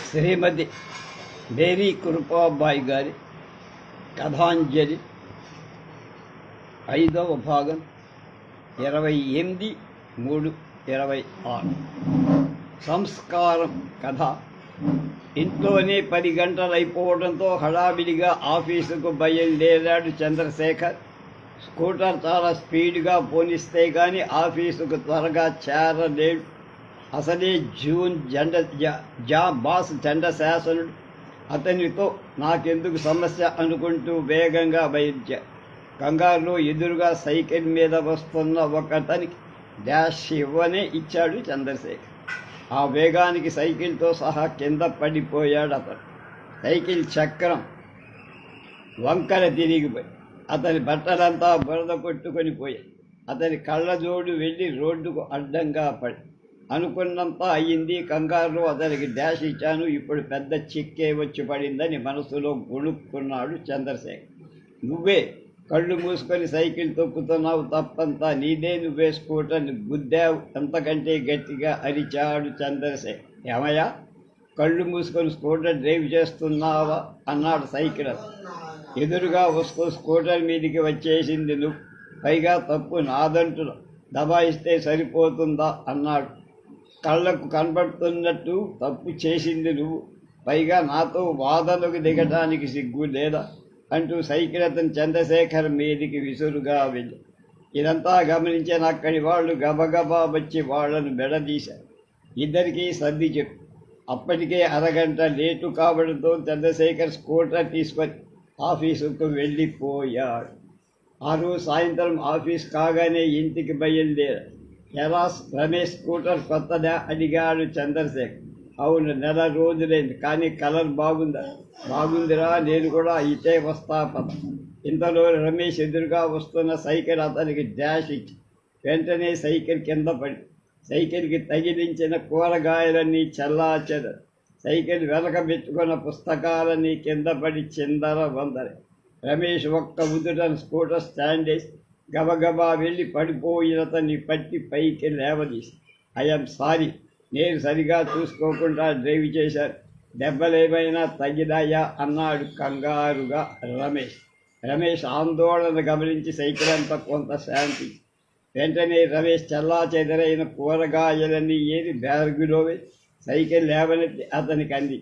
శ్రీమతి Mary Kripabai గారి కథాంజలి 5వ భాగం 28/3/26 సంస్కారం కథ. ఇంట్లోనే 10 గంటలైపోవడంతో హడావిడిగా ఆఫీసుకు బయలుదేరాడు చంద్రశేఖర్. స్కూటర్ చాలా స్పీడ్గా పోనిస్తే కానీ ఆఫీసుకు త్వరగా చేరలేడు. అసలే జూన్ బాస్ జెండ శాసనుడు. అతనితో నాకెందుకు సమస్య అనుకుంటూ వేగంగా బయలుదేరాడు. కంగారులో ఎదురుగా సైకిల్ మీద వస్తున్న ఒకతనికి డాష్ ఇవ్వనే ఇచ్చాడు చంద్రశేఖర్. ఆ వేగానికి సైకిల్తో సహా కింద పడిపోయాడు అతను. సైకిల్ చక్రం వంకర తిరిగిపోయి అతని బట్టలంతా బురద కొట్టుకొని పోయాయి. అతని కళ్ళజోడు వెళ్ళి రోడ్డుకు అడ్డంగా పడి అనుకున్నంత అయ్యింది. కంగారులో అతనికి డాష్ ఇచ్చాను, ఇప్పుడు పెద్ద చిక్కే వచ్చి పడిందని మనసులో గొణుక్కున్నాడు చంద్రశేఖర్. నువ్వే కళ్ళు మూసుకొని సైకిల్ తొక్కుతున్నావు, తప్పంతా నీదే, నువ్వే స్కూటర్ని గుద్దావు, అంతకంటే గట్టిగా అరిచాడు చంద్రశేఖర్. ఏమయ్యా, కళ్ళు మూసుకొని స్కూటర్ డ్రైవ్ చేస్తున్నావా అన్నాడు సైకిల్. ఎదురుగా వస్తూ స్కూటర్ మీదికి వచ్చేసింది నువ్వు, పైగా తప్పు నాదంటున్నా, దబాయిస్తే సరిపోతుందా అన్నాడు. కళ్ళకు కనబడుతున్నట్టు తప్పు చేసింది నువ్వు, పైగా నాతో వాదనకు దిగటానికి సిగ్గు లేదా అంటూ సైకిల్ అతను చంద్రశేఖర్ మీదికి విసురుగా వెళ్ళి ఇదంతా గమనించిన అక్కడి వాళ్ళు గబగబా వచ్చి వాళ్లను బెడదీశారు. ఇద్దరికీ సర్ది చెప్పు. అప్పటికే అరగంట లేటు కావడంతో చంద్రశేఖర్ స్కూటర్ తీసుకొని ఆఫీసుకు వెళ్ళిపోయాడు. ఆ రోజు సాయంత్రం ఆఫీస్ కాగానే ఇంటికి బయలుదేరాడు. ఎరాస్ రమేష్ స్కూటర్ కొత్తదా అడిగాడు చంద్రశేఖర్. అవును, నెల రోజులైంది, కానీ కలర్ బాగుందా? బాగుందిరా, నేను కూడా ఇటే వస్తా పద. ఇంతలో రమేష్ ఎదురుగా వస్తున్న సైకిల్ అతనికి డాష్ ఇచ్చి వెంటనే సైకిల్ కింద పడి సైకిల్కి తగిలించిన కూరగాయలన్నీ చల్లాచెద. సైకిల్ వెనక పెట్టుకున్న పుస్తకాలన్నీ కింద పడి చిందర వందరే. రమేష్ ఒక్క ఉదుటను స్కూటర్ స్టాండ్ వేసి గబగబా వెళ్ళి పడిపోయినతన్ని పట్టి పైకి లేవదీసి, ఐఎమ్ సారీ, నేను సరిగా చూసుకోకుండా డ్రైవ్ చేశాను, దెబ్బలేమైనా తగిలాయా అన్నాడు కంగారుగా రమేష్. రమేష్ ఆందోళన గమనించి సైకిల్ అంతా కొంత శాంతి. వెంటనే రమేష్ చల్లా చెదరైన కూరగాయలన్నీ ఏది బ్యాగులో సైకిల్ లేవనెత్తి అతనికి అంది.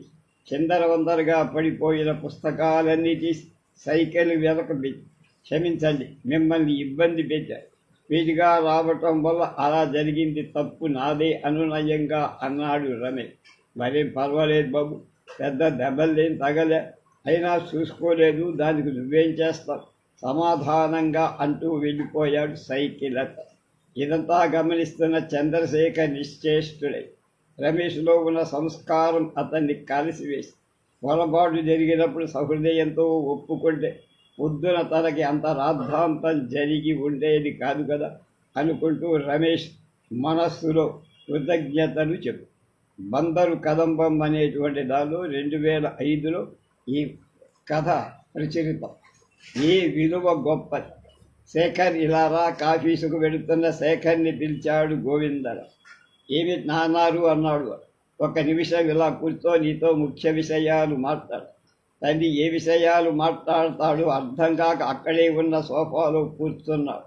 చిందరవందరగా పడిపోయిన పుస్తకాలన్నీ తీసి సైకిల్ వెనక పెట్టి, క్షమించండి, మిమ్మల్ని ఇబ్బంది పెట్టారు, స్పీడ్గా రావటం వల్ల అలా జరిగింది, తప్పు నాదే అనునయంగా అన్నాడు రమేష్. మరేం పర్వాలేదు బాబు, పెద్ద దెబ్బలేం తగలే, అయినా చూసుకోలేదు, దానికి నువ్వేం చేస్తావు సమాధానంగా అంటూ వెళ్ళిపోయాడు సైకిల్ అతను. ఇదంతా గమనిస్తున్న చంద్రశేఖర్ నిశ్చేష్టుడై రమేష్లో ఉన్న సంస్కారం అతన్ని కలిసివేసి, పొరపాటు జరిగినప్పుడు సహృదయంతో ఒప్పుకుంటే పొద్దున తనకి అంత రాద్ధాంతం జరిగి ఉండేది కాదు కదా అనుకుంటూ రమేష్ మనస్సులో కృతజ్ఞతలు చెప్పు. బందరు కదంబం అనేటువంటి దానిలో 2005లో ఈ కథ ప్రచురితం. ఈ విలువ గొప్పది. శేఖర్ ఇలారా, కాఫీసుకు వెళుతున్న శేఖర్ని పిలిచాడు గోవిందరావు. ఏమి నాన్నారు అన్నాడు. ఒక నిమిషం ఇలా కూర్చో, నీతో ముఖ్య విషయాలు మాట్లాడు. తండ్రి ఏ విషయాలు మాట్లాడతాడు అర్థం కాక అక్కడే ఉన్న సోఫాలో కూర్చున్నాడు.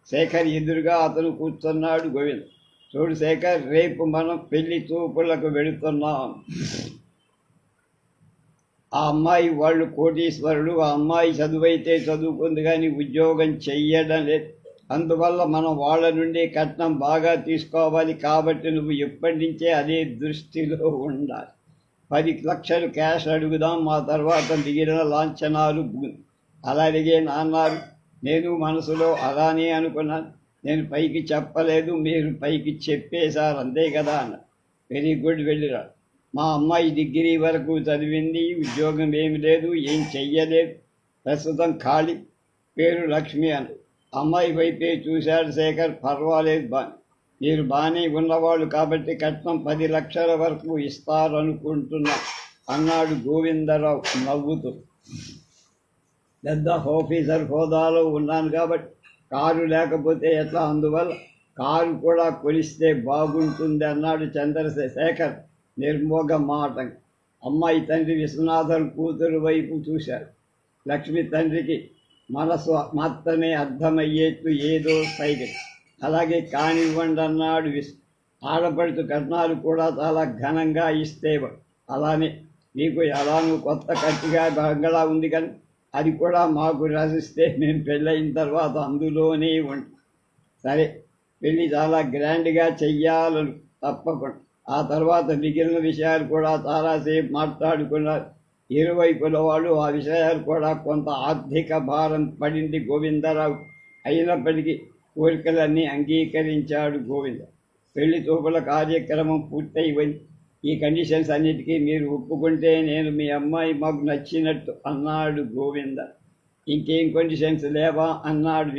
శేఖర్ ఎదురుగా అతను కూర్చున్నాడు. గోవింద్, చూడు శేఖర్, రేపు మనం పెళ్లి చూపులకు వెళుతున్నాం. ఆ అమ్మాయి వాళ్ళు కోటీశ్వరుడు, ఆ అమ్మాయి చదువైతే చదువుకుంది కానీ ఉద్యోగం చెయ్యడం లేదు. అందువల్ల మనం వాళ్ళ నుండి కట్నం బాగా తీసుకోవాలి. కాబట్టి నువ్వు ఎప్పటి నుంచే అదే దృష్టిలో ఉండాలి. 10 లక్షలు క్యాష్ అడుగుదాం, మా తర్వాత మిగిలిన లాంఛనాలు. అలాగే అన్నారు. నేను మనసులో అలానే అనుకున్నాను. నేను పైకి చెప్పలేదు, మీరు పైకి చెప్పేశారు, అంతే కదా అన్న. వెరీ గుడ్, వెళ్ళిరా. మా అమ్మాయి డిగ్రీ వరకు చదివింది, ఉద్యోగం ఏమి లేదు, ఏం చెయ్యలేదు, ప్రస్తుతం ఖాళీ, పేరు లక్ష్మి అన్న. అమ్మాయి వైపే చూశాడు శేఖర్. పర్వాలేదు, మీరు బాగానే ఉన్నవాళ్ళు కాబట్టి కట్నం 10 లక్షల వరకు ఇస్తారనుకుంటున్నా అన్నాడు గోవిందరావు నవ్వుతూ. పెద్ద ఆఫీసర్ హోదాలో ఉన్నాను కాబట్టి కారు లేకపోతే ఎట్లా, అందువల్ల కారు కూడా కొలిస్తే బాగుంటుంది అన్నాడు చంద్రశేఖర్ నిర్మోగ మాట. అమ్మాయి తండ్రి విశ్వనాథన్ కూతురు వైపు చూశారు. లక్ష్మి తండ్రికి మనసు మాత్రమే అర్థమయ్యేట్టు ఏదో సైగ. అలాగే కానివ్వండి అన్నాడు ఆడపడుతు కట్నాలు కూడా చాలా ఘనంగా ఇస్తేవాడు. అలానే నీకు ఎలానూ కొత్త కట్టిగా బంగళా ఉంది కానీ అది కూడా మాకు రాసిస్తే మేము పెళ్ళయిన తర్వాత అందులోనే ఉంటాం. సరే, పెళ్ళి చాలా గ్రాండ్గా చెయ్యాలను తప్పకుండా. ఆ తర్వాత మిగిలిన విషయాలు కూడా చాలాసేపు మాట్లాడుకున్నారు. ఇరువైపుల వాళ్ళు ఆ విషయాలు కూడా కొంత ఆర్థిక భారం పడింది గోవిందరావు. అయినప్పటికీ కోరికలన్నీ అంగీకరించాడు గోవింద. పెళ్లి చూపుల కార్యక్రమం పూర్తయిపోయింది. ఈ కండిషన్స్ అన్నిటికీ మీరు ఒప్పుకుంటే నేను మీ అమ్మాయి మాకు నచ్చినట్టు అన్నాడు గోవింద. ఇంకేం కండిషన్స్ లేవా అన్నాడు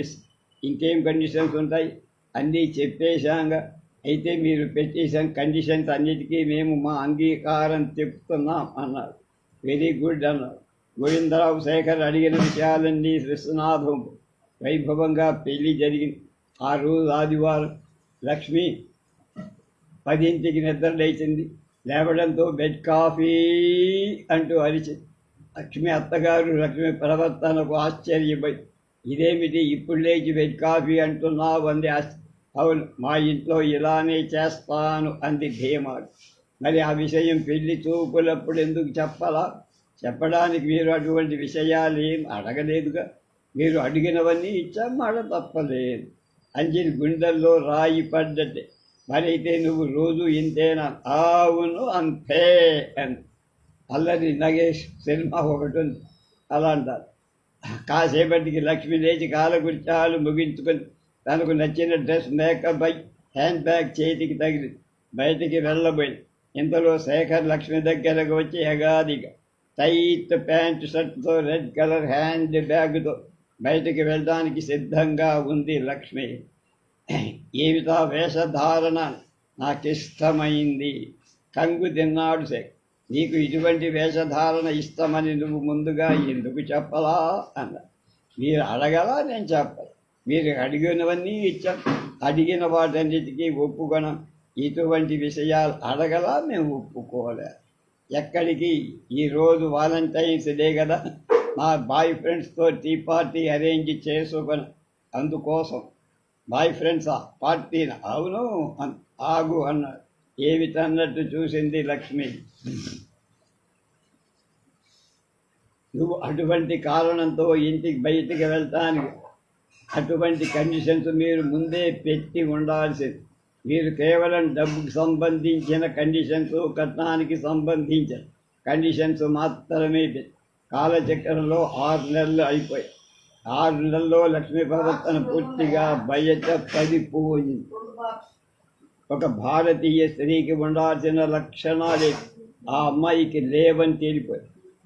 ఇంకేం కండిషన్స్ ఉంటాయి, అన్నీ చెప్పేశాంగా. అయితే మీరు పెట్టేశాం కండిషన్స్ అన్నిటికీ మేము మా అంగీకారం చెప్తున్నాం అన్నారు. వెరీ గుడ్ అన్నారు గోవిందరావు. శేఖర్ అడిగిన విషయాలన్నీ విశ్వనాథం వైభవంగా పెళ్లి జరిగింది. ఆ రోజు ఆదివారం. లక్ష్మి 10ంటికి నిద్ర లేచింది. లేవడంతో బెడ్ కాఫీ అంటూ అరిచింది. లక్ష్మి అత్తగారు లక్ష్మి ప్రవర్తనకు ఆశ్చర్యపోయి, ఇదేమిటి ఇప్పుడు లేచి బెడ్ కాఫీ అంటున్నావు అంది. అవును, మా ఇంట్లో ఇలానే చేస్తాను అంది ధీమాడు. మరి ఆ విషయం పెళ్లి చూపులప్పుడు ఎందుకు చెప్పాలా? చెప్పడానికి మీరు అటువంటి విషయాలు ఏం అడగలేదుగా. మీరు అడిగినవన్నీ ఇచ్చాం, మాట తప్పలేదు. అంజలి గుండెల్లో రాయి పడ్డట్టే. మరైతే నువ్వు రోజు ఇంతేనా? అవును అంతే అని. అల్లరి నగేష్ సినిమా ఒకటి ఉంది, అలా అంటారు. కాసేపటికి లక్ష్మి లేచి కాలకృత్యాలు ముగించుకొని తనకు నచ్చిన డ్రెస్, మేకప్ అయి హ్యాండ్ బ్యాగ్ చేతికి తగిలి బయటికి వెళ్ళబోయింది. ఇంతలో శేఖర్ లక్ష్మి దగ్గరకు వచ్చి ఎగాదిగా టైట్ ప్యాంటు షర్ట్తో రెడ్ కలర్ హ్యాండ్ బ్యాగ్తో బయటికి వెళ్ళడానికి సిద్ధంగా ఉంది లక్ష్మి. ఏమిటా వేషధారణ? నాకిష్టమైంది. కంగు తిన్నాడు శేఖర్. నీకు ఇటువంటి వేషధారణ ఇష్టమని నువ్వు ముందుగా ఎందుకు చెప్పలా అన్న. మీరు అడగలా, నేను చెప్పాలి. మీరు అడిగినవన్నీ ఇచ్చాం. అడిగిన వాటన్నిటికీ ఒప్పుకొనం. ఇటువంటి విషయాలు అడగలా, మేము ఒప్పుకోలే. ఎక్కడికి? ఈరోజు వాలంటైన్స్ డే కదా, మా బాయ్ ఫ్రెండ్స్తో టీ పార్టీ అరేంజ్ చేసుకొని అందుకోసం. బాయ్ ఫ్రెండ్సా? పార్టీనా? అవును. ఆగు అన్నాడు. ఏమిటన్నట్టు చూసింది లక్ష్మి. నువ్వు అటువంటి కారణంతో ఇంటికి బయటికి వెళ్తానికి అటువంటి కండిషన్స్ మీరు ముందే పెట్టి ఉండాల్సింది. మీరు కేవలం డబ్బుకు సంబంధించిన కండిషన్స్, కట్నానికి సంబంధించిన కండిషన్స్ మాత్రమే పెట్టి కాలచక్రంలో 6 నెలలు అయిపోయాయి. 6 నెలల్లో లక్ష్మీ ప్రవర్తన పూర్తిగా బయట పడిపోయింది. ఒక భారతీయ స్త్రీకి ఉండాల్సిన లక్షణాలే ఆ అమ్మాయికి లేవని తేలిపోయి.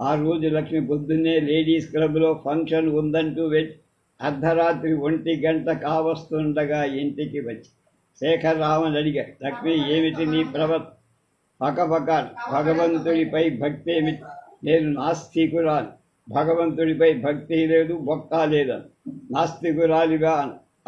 ఆ రోజు లక్ష్మి పొద్దున్నే లేడీస్ క్లబ్లో ఫంక్షన్ ఉందంటూ వెళ్ళి అర్ధరాత్రి 1 గంట కావస్తుండగా ఇంటికి వచ్చి శేఖర్ రామని అడిగాడు, లక్ష్మి ఏమిటి నీ ప్రవర్తన? పక్కపక్క భగవంతుడిపై భక్తి ఏమిటి? నేను నాస్తికురాలు. భగవంతుడిపై భక్తి లేదు, బొక్క లేదని. నాస్తికురాలుగా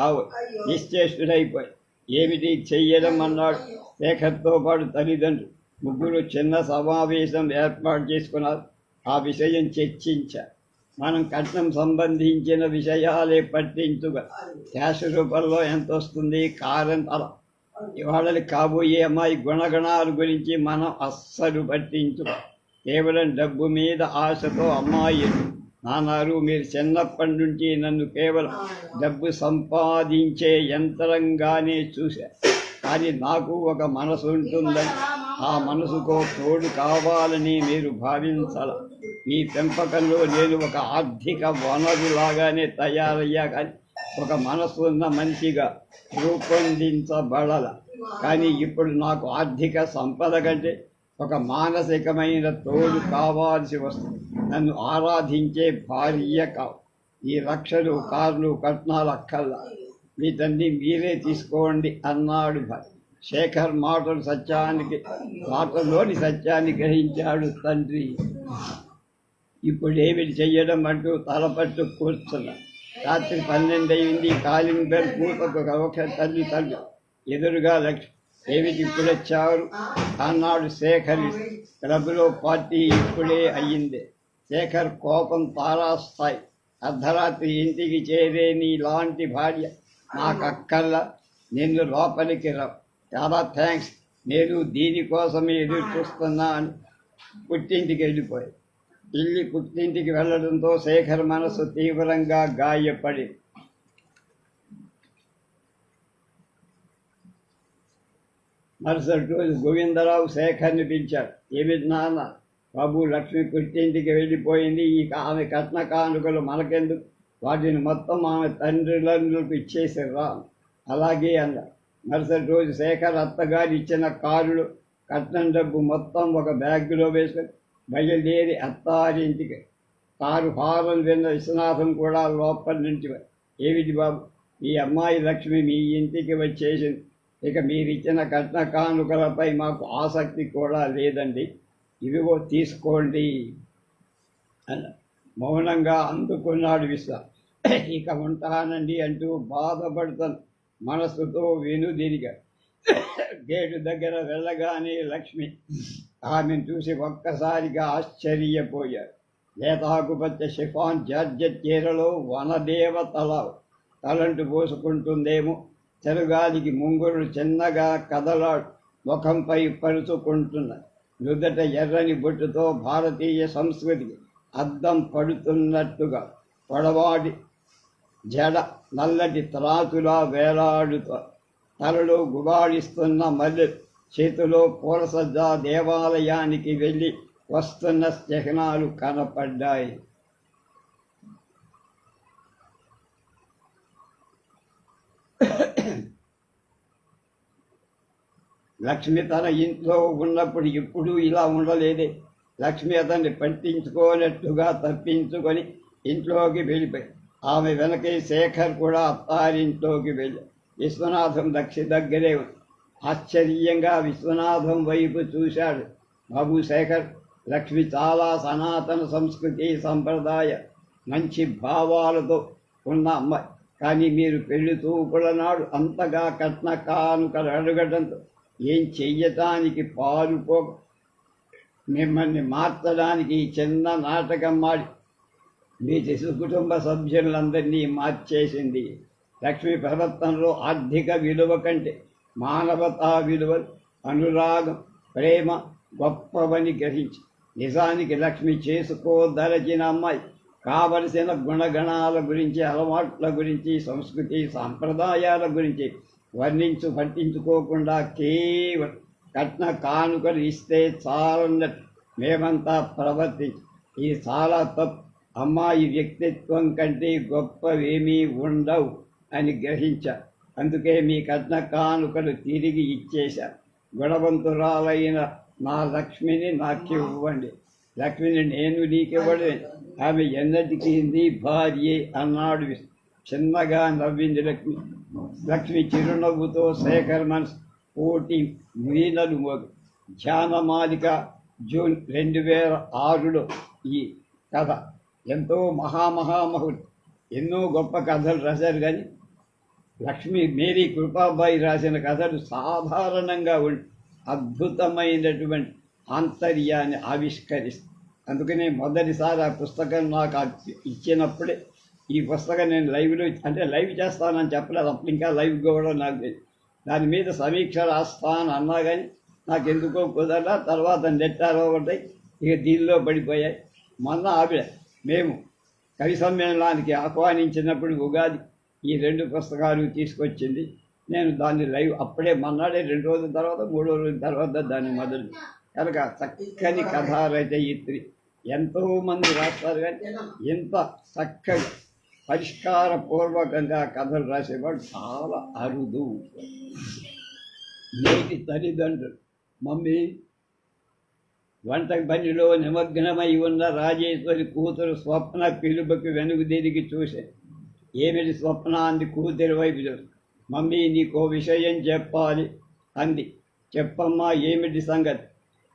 అవు నిశ్చేష్టుడైపోయి ఏమిటి చెయ్యడం అన్నాడు. శేఖర్తో పాటు తల్లిదండ్రులు ముగ్గురు చిన్న సమావేశం ఏర్పాటు చేసుకున్నారు. ఆ విషయం చర్చించారు. మనం కట్నం సంబంధించిన విషయాలే పట్టించుగా క్యాష్ రూపంలో ఎంత వస్తుంది, కారం అలా. ఇవాళకి కాబోయే అమ్మాయి గుణగణాల గురించి మనం అస్సలు పట్టించుకో. కేవలం డబ్బు మీద ఆశతో అమ్మాయి నాన్నారు. మీరు చిన్నప్పటి నుంచి నన్ను కేవలం డబ్బు సంపాదించే యంత్రంగానే చూశారు. కానీ నాకు ఒక మనసు ఉంటుందని, ఆ మనసుకో తోడు కావాలని మీరు భావించాల. మీ పెంపకంలో నేను ఒక ఆర్థిక వనరులాగానే తయారయ్యా, కానీ ఒక మనసు ఉన్న మనిషిగా రూపొందించబడాల. కానీ ఇప్పుడు నాకు ఆర్థిక సంపద కంటే ఒక మానసికమైన తోడు కావాల్సి వస్తుంది. నన్ను ఆరాధించే భార్య కావు. ఈ లక్షలు, కార్లు, కట్నాలు అక్కల్లా. వీటన్నీ మీరే తీసుకోండి అన్నాడు భార్య. శేఖర్ మాటలోని సత్యాన్ని గ్రహించాడు తండ్రి. ఇప్పుడు ఏమిటి చెయ్యడం అంటూ తలపట్టు కూర్చున్నాడు. రాత్రి 12 అయింది. కాలింగ్ బెల్ కూతకు ఒక తల్లి ఎదురుగా ఏమిటి ఇప్పుడొచ్చారు అన్నాడు శేఖర్. క్లబ్లో పార్టీ ఇప్పుడే అయ్యింది. శేఖర్ కోపం తారాస్థాయి. అర్ధరాత్రి ఇంటికి చేరే నీలాంటి భార్య నాకక్కల్లా, నిన్ను లోపలికి రా. చాలా థ్యాంక్స్, నేను దీనికోసమే ఎదురు చూస్తున్నా అని పుట్టింటికి వెళ్ళిపోయాడు. పుట్టింటికి వెళ్లడంతో శేఖర్ మనసు తీవ్రంగా గాయపడి మరుసటి రోజు గోవిందరావు శేఖర్ని పిలిచాడు. ఏమిటి నాన్న, బాబు లక్ష్మి పుట్టింటికి వెళ్ళిపోయింది, ఆమె కట్న కానుకలు మనకెందుకు, వాటిని మొత్తం ఆమె తండ్రులకు ఇచ్చేసిర్రా. అలాగే అన్నాడు. మరుసటి రోజు శేఖర్ అత్తగారు ఇచ్చిన కారులో కట్నం డబ్బు మొత్తం ఒక బ్యాగ్లో వేసుకొని బయలుదేరి అత్తారింటికి. కారు హారం విన్న విశ్వనాథం కూడా లోపలి నుంచి, ఏమిటి బాబు, ఈ అమ్మాయి లక్ష్మి మీ ఇంటికి వచ్చేసింది, ఇక మీరిచ్చిన కట్న కానుకలపై మాకు ఆసక్తి కూడా లేదండి, ఇవిగో తీసుకోండి అన్న. మౌనంగా అందుకున్నాడు విశ్వ. ఇక ఉంటానండి అంటూ బాధపడుతాను మనస్సుతో వెనుదిరిగా గేటు దగ్గర వెళ్ళగానే లక్ష్మి ఆమెను చూసి ఒక్కసారిగా ఆశ్చర్యపోయారు. లేతాకుపచ్చ షిఫాన్ జార్జెట్ చీరలో వనదేవతల తలంటు పోసుకుంటుందేమో, చెరుగాలికి ముంగురులు చిన్నగా కదలాడు ముఖంపై పరుచుకుంటున్న నుదట ఎర్రని బొట్టుతో భారతీయ సంస్కృతికి అద్దం పడుతున్నట్టుగా పొడవాడి జడ నల్లటి త్రాచులా వేలాడుతూ తలలో గుబాళిస్తున్న మల్లె చేతిలో పూలసజ్జ దేవాలయానికి వెళ్ళి వస్తున్న చిహ్నాలు కనపడ్డాయి. లక్ష్మి తన ఇంట్లో ఉన్నప్పుడు ఎప్పుడూ ఇలా ఉండలేదే. లక్ష్మి అతన్ని పట్టించుకోనట్టుగా తప్పించుకొని ఇంట్లోకి వెళ్ళిపోయి ఆమె వెనకే శేఖర్ కూడా అత్తారింట్లోకి వెళ్ళి విశ్వనాథం దగ్గరే ఉంది. ఆశ్చర్యంగా విశ్వనాథం వైపు చూశాడు. బాబు శేఖర్, లక్ష్మి చాలా సనాతన సంస్కృతి సంప్రదాయ మంచి భావాలతో ఉన్న అమ్మాయి, కానీ మీరు పెళ్లి చూపుల నాడు అంతగా కట్న కానుకలు అడగడంతో ఏం చెయ్యటానికి పాలుపోక మిమ్మల్ని మార్చడానికి చిన్న నాటకం మాడి మీ కుటుంబ సభ్యులందరినీ మార్చేసింది. లక్ష్మి ప్రవర్తనలో ఆర్థిక విలువ కంటే మానవతా విలువలు, అనురాగం, ప్రేమ గొప్పవని గ్రహించి నిజానికి లక్ష్మి చేసుకోదలచిన అమ్మాయి. కావలసిన గుణగణాల గురించి, అలవాట్ల గురించి, సంస్కృతి సాంప్రదాయాల గురించి పట్టించుకోకుండా కేవలం కట్న కానుకలు ఇస్తే చాలన్నట్టు మేమంతా ప్రవర్తించి ఇది చాలా తప్పు. అమ్మాయి వ్యక్తిత్వం కంటే గొప్పవేమీ ఉండవు అని గ్రహించారు. అందుకే మీ కట్న కానుకలు తిరిగి ఇచ్చేశారు. గుణవంతురాలైన నా లక్ష్మిని నాకివ్వండి. లక్ష్మిని నేను నీకివ్వడే, ఆమె ఎన్నటికీ నీ భార్యే అన్నాడు. చిన్నగా నవ్వింది లక్ష్మి. లక్ష్మి చిరునవ్వుతో శేఖర్ మనసు కోటి మీనలు మోగు. ధ్యానమాలిక జూన్ 2006లో ఈ కథ ఎంతో మహామహామహుడు. ఎన్నో గొప్ప కథలు రాశారు, కానీ లక్ష్మి మేరీ కృపాబాయి రాసిన కథలు సాధారణంగా ఉండి అద్భుతమైనటువంటి ఆంతర్యాన్ని ఆవిష్కరిస్తాయి. అందుకనే మొదటిసారి ఆ పుస్తకం నాకు ఇచ్చినప్పుడే ఈ పుస్తకం నేను లైవ్ చేస్తానని చెప్పలేదు. అప్పుడు ఇంకా లైవ్ కూడా నాకు తెలియదు. దాని మీద సమీక్ష రాస్తాను అన్నా కానీ నాకు ఎందుకో కుదరలా. తర్వాత నెట్టారో ఒకటి ఇక దీనిలో పడిపోయాయి. మొన్న ఆవిడ మేము కవి సమ్మేళనానికి ఆహ్వానించినప్పుడు ఉగాది ఈ 2 పుస్తకాలు తీసుకొచ్చింది. నేను దాన్ని లైవ్ అప్పుడే మన్నాడే 2 రోజుల తర్వాత 3 రోజుల తర్వాత దాన్ని మొదలు కనుక చక్కని కథా రచయిత్రి. ఎంతోమంది రాస్తారు, కానీ ఎంత చక్కగా పరిష్కారపూర్వకంగా కథలు రాసేవాడు చాలా అరుదు. నేటి తల్లిదండ్రులు మమ్మీ వంట పనిలో నిమగ్నమై ఉన్న రాజేశ్వరి కూతురు స్వప్న పిలుపుకి వెనుక తిరిగి చూసే. ఏమిటి స్వప్న అంది కూతురి వైపు చూసి. మమ్మీ నీకో విషయం చెప్పాలి అంది. చెప్పమ్మా, ఏమిటి సంగతి?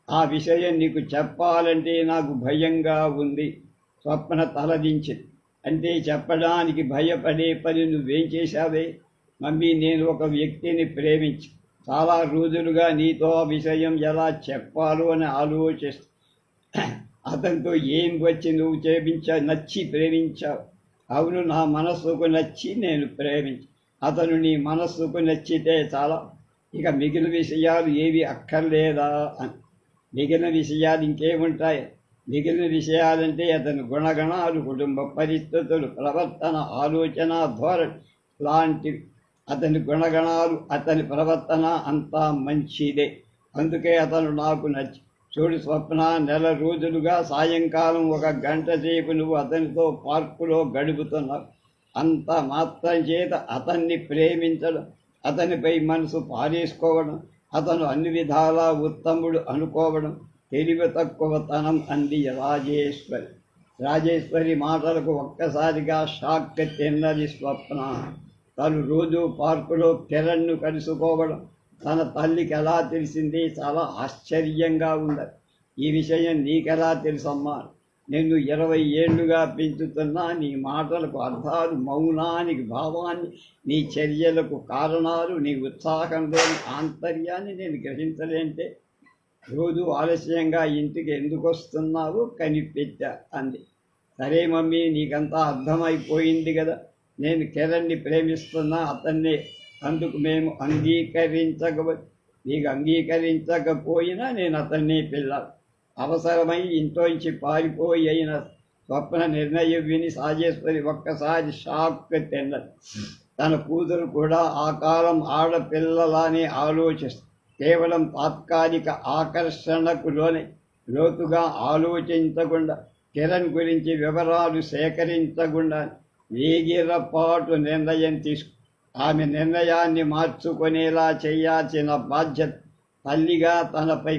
ఆ విషయం నీకు చెప్పాలంటే నాకు భయంగా ఉంది. స్వప్న తలదించింది. అంటే చెప్పడానికి భయపడే పని నువ్వేం చేశావే? మమ్మీ, నేను ఒక వ్యక్తిని ప్రేమించి చాలా రోజులుగా నీతో ఆ విషయం ఎలా చెప్పాలో అని ఆలోచిస్తూ అతనితో ఏం వచ్చి నువ్వు నచ్చి ప్రేమించావు. అవును, నా మనస్సుకు నచ్చి నేను అతను నీ మనస్సుకు నచ్చితే చాలా, ఇక మిగిలిన విషయాలు ఏవి అక్కర్లేదా అని. మిగిలిన విషయాలు ఇంకేముంటాయి? మిగిలిన విషయాలంటే అతని గుణగణాలు, కుటుంబ పరిస్థితులు, ప్రవర్తన, ఆలోచన ధోరణి లాంటివి. అతని గుణగణాలు, అతని ప్రవర్తన అంతా మంచిదే. అందుకే అతను నాకు నచ్చి. చూడు స్వప్న, నెల రోజులుగా సాయంకాలం 1 గంట సేపు నువ్వు అతనితో పార్కులో గడుపుతున్నావు. అంత మాత్రం చేత అతన్ని ప్రేమించడం, అతనిపై మనసు పారేసుకోవడం, అతను అన్ని విధాలా ఉత్తముడు అనుకోవడం తెలివి తక్కువతనం అంది రాజేశ్వరి. రాజేశ్వరి మాటలకు ఒక్కసారిగా షాక్ తిన్నది స్వప్న. తను రోజు పార్కులో కిరణ్ను కలుసుకోవడం తన తల్లికి ఎలా తెలిసింది? చాలా ఆశ్చర్యంగా ఉంది. ఈ విషయం నీకెలా తెలుసమ్మా? నిన్ను 20 ఏళ్లుగా పెంచుతున్నా నీ మాటలకు అర్థాలు, మౌనానికి భావాన్ని, నీ చర్యలకు కారణాలు, నీ ఉత్సాహంలోని ఆంతర్యాన్ని నేను గ్రహించలేంటే రోజు ఆలస్యంగా ఇంటికి ఎందుకు వస్తున్నావు కనిపెట్టా అంది. సరే మమ్మీ, నీకంతా అర్థమైపోయింది కదా. నేను కిరణ్ని ప్రేమిస్తున్నా, అతన్నే. అందుకు మేము నీకు అంగీకరించకపోయినా నేను అతన్ని పిల్లాడు. అవసరమై ఇంట్లోంచి పారిపోయి అయిన స్వప్న నిర్ణయం విని రాజేశ్వరి ఒక్కసారి షాక్ తిన్నది. తన కూతురు కూడా ఆ కాలం ఆడపిల్లలానే ఆలోచిస్తుంది. కేవలం తాత్కాలిక ఆకర్షణకు లోతుగా ఆలోచించకుండా, కిరణ్ గురించి వివరాలు సేకరించకుండా వేగిరపాటు నిర్ణయం ఆమె నిర్ణయాన్ని మార్చుకునేలా చేయాల్సిన బాధ్యత తల్లిగా తనపై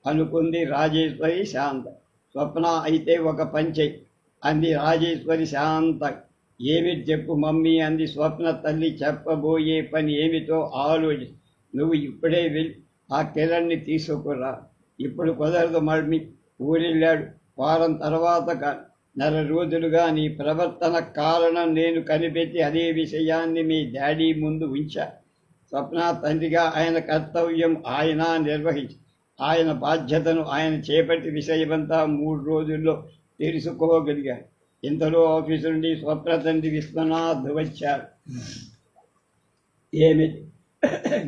అనుకుంది రాజేశ్వరి శాంత. స్వప్న, అయితే ఒక పంచై అంది రాజేశ్వరి శాంత. ఏమిటి చెప్పు మమ్మీ అంది స్వప్న తల్లి. చెప్పబోయే పని ఏమిటో ఆలోచి. నువ్వు ఇప్పుడే వెళ్ళి ఆ కిరణ్ని తీసుకురా. ఇప్పుడు కుదరదు మమ్మీ, ఊరెళ్ళాడు. వారం తర్వాత నెల రోజులుగా నీ ప్రవర్తన కారణం నేను కనిపెట్టి అదే విషయాన్ని మీ డాడీ ముందు ఉంచా. స్వప్న తండ్రిగా ఆయన కర్తవ్యం ఆయన నిర్వహించి, ఆయన బాధ్యతను ఆయన చేపట్టి విషయమంతా 3 రోజుల్లో తెలుసుకోగలిగాడు. ఇంతలో ఆఫీసు నుండి స్వప్న తండ్రి విశ్వనాథ్ వచ్చాడు. ఏమిటి?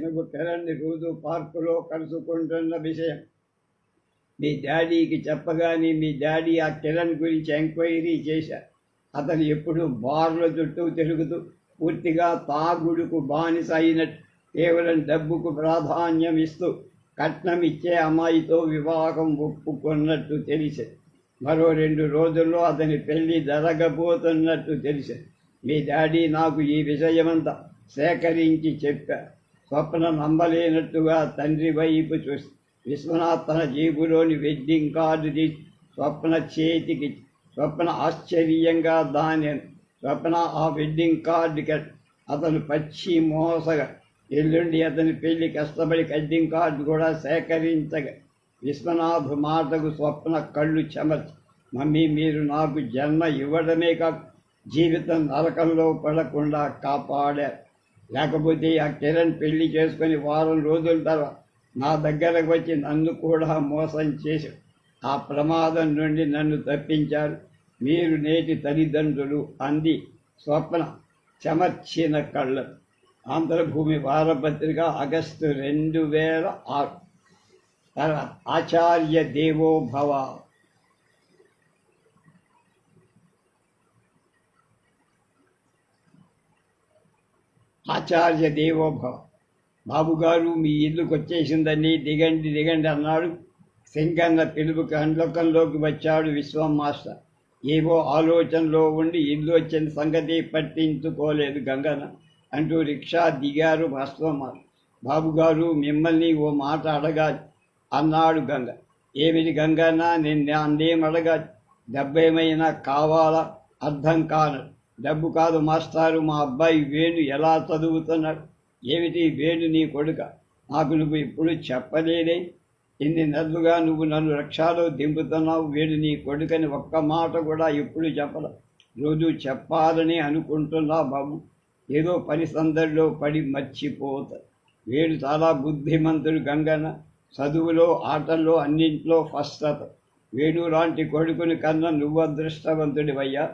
నువ్వు కిరణ్ని రోజు పార్కులో కలుసుకుంటున్న విషయం మీ డాడీకి చెప్పగానే మీ డాడీ ఆ కిరణ్ గురించి ఎంక్వైరీ చేశారు. అతను ఎప్పుడు బార్ల చుట్టూ తిరుగుతూ పూర్తిగా తాగుడుకు బానిస అయినట్టు, కేవలం డబ్బుకు ప్రాధాన్యం ఇస్తూ కట్నం ఇచ్చే అమ్మాయితో వివాహం ఒప్పుకున్నట్టు తెలిసింది. మరో 2 రోజుల్లో అతని పెళ్లి జరగబోతున్నట్టు తెలిసింది. మీ డాడీ నాకు ఈ విషయమంతా సేకరించి చెప్పారు. స్వప్న నమ్మలేనట్టుగా తండ్రి వైపు చూసి విశ్వనాథ్ తన జేబులోని వెడ్డింగ్ కార్డు తీసి స్వప్న చేతికి. స్వప్న ఆశ్చర్యంగా స్వప్న ఆ వెడ్డింగ్ కార్డుకి అతను పచ్చి మోసగా ఎల్లుండి అతని పెళ్లి కష్టపడి వెడ్డింగ్ కార్డు కూడా సేకరించగా విశ్వనాథ్ మాటకు స్వప్న కళ్ళు చెమర్చి, మమ్మీ మీరు నాకు జన్మ ఇవ్వడమే కాక జీవితం నరకంలో పడకుండా కాపాడారు. లేకపోతే ఆ కిరణ్ పెళ్లి చేసుకుని వారం రోజుల తర్వాత నా దగ్గరకు వచ్చి నన్ను కూడా మోసం చేసి ఆ ప్రమాదం నుండి నన్ను తప్పించారు. మీరు నేటి తల్లిదండ్రులు అంది స్వప్న చెమర్చిన కళ్ళ. ఆంధ్రభూమి వారపత్రిక ఆగస్టు 2006. ఆచార్య దేవో భవ. ఆచార్య దేవోభవ. బాబుగారు మీ ఇల్లుకు వచ్చేసిందని దిగండి దిగండి అన్నాడు. సింగన్న పిలుపుకి అండ్లకంలోకి వచ్చాడు విశ్వం మాస్టర్. ఏవో ఆలోచనలో ఉండి ఇల్లు వచ్చిన సంగతి పట్టించుకోలేదు గంగన్న అంటూ రిక్షా దిగారు విశ్వం మాస్టర్. బాబుగారు మిమ్మల్ని ఓ మాట అడగాలి అన్నాడు గంగ. ఏమిటి గంగన్న? నేనేం అడగాలి? డబ్బేమైనా కావాలా? అర్థం కాను. డబ్బు కాదు మాస్టారు, మా అబ్బాయి వేణు ఎలా చదువుతున్నాడు? ఏమిటి వేణు నీ కొడుక? నాకు నువ్వు ఇప్పుడు చెప్పలేదే. ఇన్ని నెలలుగా నువ్వు నన్ను రిక్షాలో దింపుతున్నావు. వేణు నీ కొడుకని ఒక్క మాట కూడా ఎప్పుడు చెప్పలే. రోజు చెప్పాలని అనుకుంటున్నా బాబు. ఏదో పని సందడిలో పడి మర్చిపోతా. వీడు చాలా బుద్ధిమంతుడు గంగన్న. చదువులో, ఆటల్లో అన్నింట్లో ఫస్ట్ అతను. వేణు లాంటి కొడుకుని కన్నా నువ్వు అదృష్టవంతుడివయ్యా.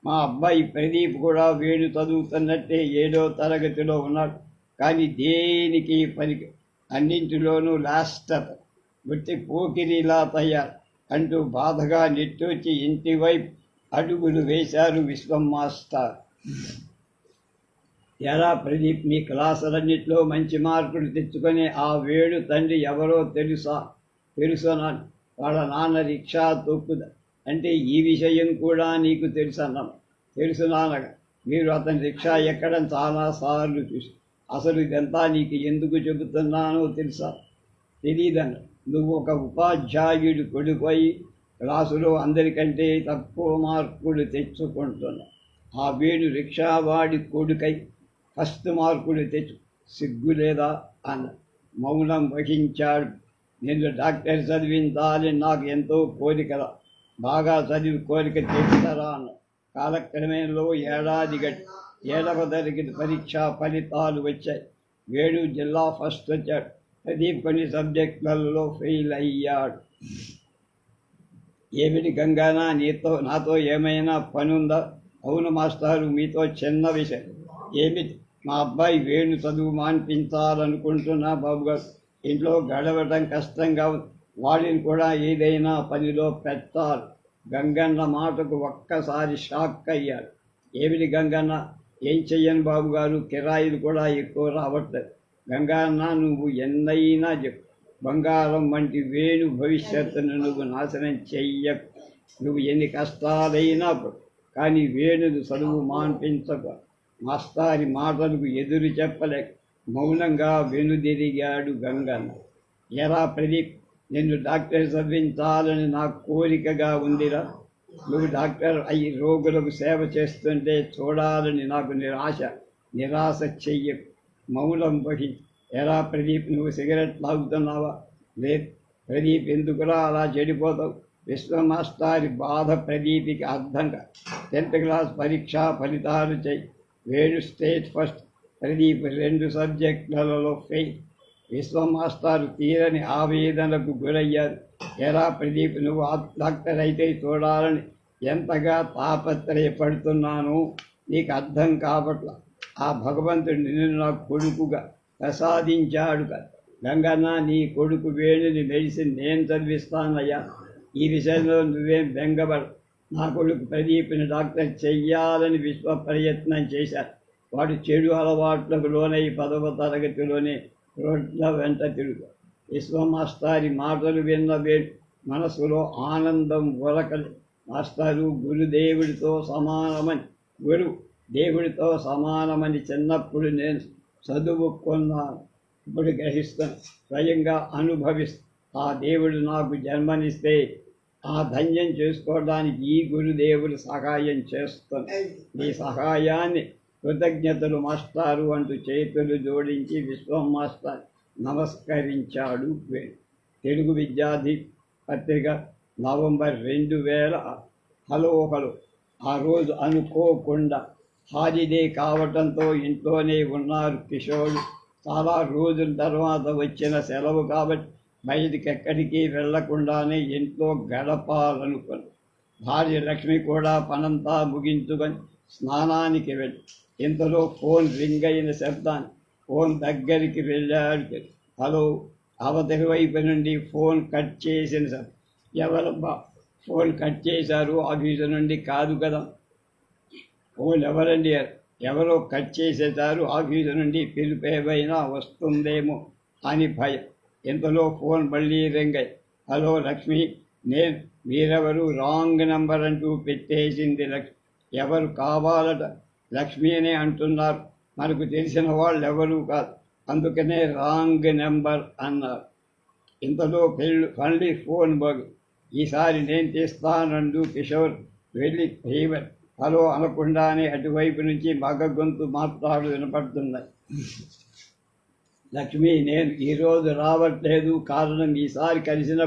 మా అబ్బాయి ప్రదీప్ కూడా వేణు చదువుతున్నట్టే 7వ తరగతిలో ఉన్నాడు. కానీ దేనికి పనికి, అన్నింటిలోనూ లాస్ట్ అతను. వృత్తి పోకిరిలా తయారు అంటూ బాధగా నెట్టొచ్చి ఇంటివైపు అడుగులు వేశారు విశ్వం మాస్టర్. ఎలా ప్రదీప్, మీ క్లాసులన్నింటిలో మంచి మార్కులు తెచ్చుకునే ఆ వేణు తండ్రి ఎవరో తెలుసా? వాళ్ళ నాన్న రిక్షా తొక్కుదా అంటే ఈ విషయం కూడా నీకు తెలుసన్నాను. తెలుసు నాన్నగా, మీరు అతని రిక్షా ఎక్కడం చాలాసార్లు చూసి. అసలు ఇదంతా నీకు ఎందుకు చెబుతున్నానో తెలుసా? తెలీదన్న. నువ్వు ఒక ఉపాధ్యాయుడు కొడుకుపోయి క్లాసులో అందరికంటే తక్కువ మార్కులు తెచ్చుకుంటున్నావు. ఆ వేణు రిక్షావాడి కొడుకై ఫస్ట్ మార్కులు తెచ్చు సిగ్గులేదా అన్న. మౌనం వహించాడు. నేను డాక్టర్ చదివించాలని నాకు ఎంతో కోరికల, బాగా చదివి కోరిక తీర్చారా అన్న. కాలక్రమంలో ఏడాది గట్టి 7వ తరగతి పరీక్షా ఫలితాలు వచ్చాయి. వేణు జిల్లా ఫస్ట్ వచ్చాడు. ప్రదీప్ కొన్ని సబ్జెక్టులలో ఫెయిల్ అయ్యాడు. ఏమిటి గంగానా, నాతో ఏమైనా పనుందా? అవును మాస్టారు, మీతో చిన్న విషయం. ఏమిటి? మా అబ్బాయి వేణు చదువు మాన్పించాలనుకుంటున్నా బాబుగారు. ఇంట్లో గడవటం కష్టంగా ఉంది. వాడిని కూడా ఏదైనా పనిలో పెట్టాలి. గంగన్న మాటకు ఒక్కసారి షాక్ అయ్యాడు. ఏమిటి గంగన్న? ఏం చెయ్యను బాబుగారు, కిరాయిలు కూడా ఎక్కువ రావట్లేదు. గంగన్న, నువ్వు ఎన్నైనా చెప్పు. బంగారం వంటి వేణు భవిష్యత్తును నువ్వు నాశనం చెయ్యకు. నువ్వు ఎన్ని కష్టాలైనా పడు, కానీ వేణును చదువు మాన్పించకు. మాస్టారి మాటలకు ఎదురు చెప్పలేక మౌనంగా వెనుదిరిగాడు గంగన్న. ఎరా ప్రదీప్, నిన్ను డాక్టర్ చదివించాలని నాకు కోరికగా ఉందిరా. నువ్వు డాక్టర్ అయ్యి రోగులకు సేవ చేస్తుంటే చూడాలని నాకు నిరాశ చెయ్యకు. మౌనం వహి. ఎరా ప్రదీప్, నువ్వు సిగరెట్ తాగుతున్నావా? లేదు. ప్రదీప్, ఎందుకురా అలా చెడిపోతావు? విశ్వమాస్టారి బాధ ప్రదీప్కి అర్థంగా. 10th క్లాస్ పరీక్షా ఫలితాలు చెయ్యి. వేణు స్టేట్ ఫస్ట్, ప్రదీప్ 2 సబ్జెక్టులలో ఫెయిల్. విశ్వమాస్టారు తీరని ఆవేదనకు గురయ్యారు. ఎరా ప్రదీప్, నువ్వు డాక్టర్ అయితే చూడాలని ఎంతగా తాపత్రయపడుతున్నానో నీకు అర్థం కావట్ల. ఆ భగవంతుడు నిన్ను నా కొడుకుగా ప్రసాదించాడు కదా. గంగన్న, నీ కొడుకు వేణుని మెడిసిన్ నేను చదివిస్తానయ్యా. ఈ విషయంలో నువ్వేం బెంగపడు. నా కొడుకు ప్రదీప్ని డాక్టర్ చెయ్యాలని విశ్వ ప్రయత్నం చేశారు. వాడు చెడు అలవాట్లకు లోనై 10వ తరగతిలోనే రోడ్ల వెంట తిరుగు. విశ్వమాస్టారి మాటలు విన్న వేణు మనసులో ఆనందం ఉరకలి. మాస్టారు దేవుడితో సమానమని చిన్నప్పుడు నేను చదువుకున్నాను. ఇప్పుడు గ్రహిస్తాను, స్వయంగా అనుభవిస్తాను. ఆ దేవుడు నాకు జన్మనిస్తే ఆ ధన్యం చేసుకోవడానికి ఈ గురుదేవుడు సహాయం చేస్తాను. నీ సహాయాన్ని కృతజ్ఞతలు మాస్టారు అంటూ చేతులు జోడించి విశ్వం మాస్టర్ నమస్కరించాడు వేణు. తెలుగు విద్యార్థి పత్రిక, నవంబర్ 2000. హలో. ఆ రోజు అనుకోకుండా హాలిడే కావటంతో ఇంట్లోనే ఉన్నారు కిషోర్. చాలా రోజుల తర్వాత వచ్చిన సెలవు కాబట్టి బయటికి ఎక్కడికి వెళ్లకుండానే ఇంట్లో గడపాలనుకుని. భార్య లక్ష్మి కూడా పనంతా ముగించుకొని స్నానానికి వెళ్ళి ఇంతలో ఫోన్ రింగ్ అయిన శబ్దాన్ని ఫోన్ దగ్గరికి వెళ్ళాడు. హలో. అవతలి వైపు నుండి ఫోన్ కట్ చేసిన శబ్దం. ఎవరబ్బా ఫోన్ కట్ చేశారు? ఆఫీసు నుండి కాదు కదా. ఫోన్ ఎవరండి? ఎవరో కట్ చేసేశారు. ఆఫీసు నుండి పిలుపు ఏమైనా వస్తుందేమో అని భయం. ఇంతలో ఫోన్ మళ్ళీ రింగ్ అయ్యి, హలో లక్ష్మి, నేను. మీరెవరు? రాంగ్ నెంబర్ అంటూ పెట్టేసింది లక్ష్మి. ఎవరు కావాలట? లక్ష్మి అనే అంటున్నారు. మనకు తెలిసిన వాళ్ళు ఎవరు కాదు, అందుకనే రాంగ్ నెంబర్ అన్నారు. ఇంతలో మళ్ళీ ఫోన్ బాగు. ఈసారి నేను తీస్తానంటూ కిషోర్ వెళ్ళి ఫీవర్ హలో అనకుండానే అటువైపు నుంచి మగ గొంతు మాట్లాడు వినపడుతున్నాయి. లక్ష్మి, నేను ఈరోజు రావట్లేదు, కారణం ఈసారి కలిసిన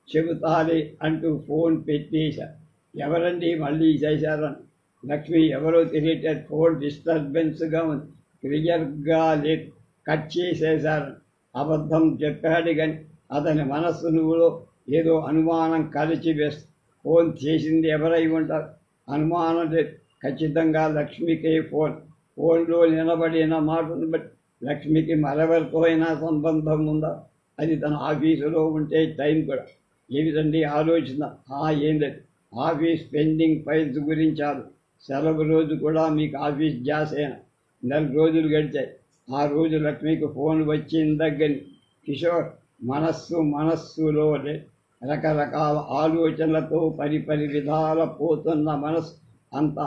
చెబుతాలే అంటూ ఫోన్ పెట్టేశా. ఎవరండి మళ్ళీ చేశారని. లక్ష్మి, ఎవరో తెలియటే ఫోన్ డిస్టర్బెన్స్గా ఉంది, క్లియర్గా లేదు. కట్ చేసేశారు. అబద్ధం చెప్పాడు కానీ అతని మనస్సులో ఏదో అనుమానం కలిచివేస్తూ ఫోన్ చేసింది ఎవరై ఉంటారు? అనుమానం లేదు, ఖచ్చితంగా లక్ష్మికే ఫోన్లో నిలబడిన మాటను బట్టి లక్ష్మికి మరెవరితో అయినా సంబంధం ఉందా? అది తన ఆఫీసులో ఉంటే టైం కూడా ఏమిటండి ఆలోచన? ఏం లేదు, ఆఫీస్ పెండింగ్ ఫైల్స్ గురించారు. సెలవు రోజు కూడా మీకు ఆఫీస్ జాసేనా? 4 రోజులు గడిచాయి. ఆ రోజు లక్ష్మికి ఫోన్ వచ్చిన దగ్గర కిషోర్ మనస్సులో రకరకాల ఆలోచనలతో పరిపరి విధాల పోతున్న మనస్సు అంత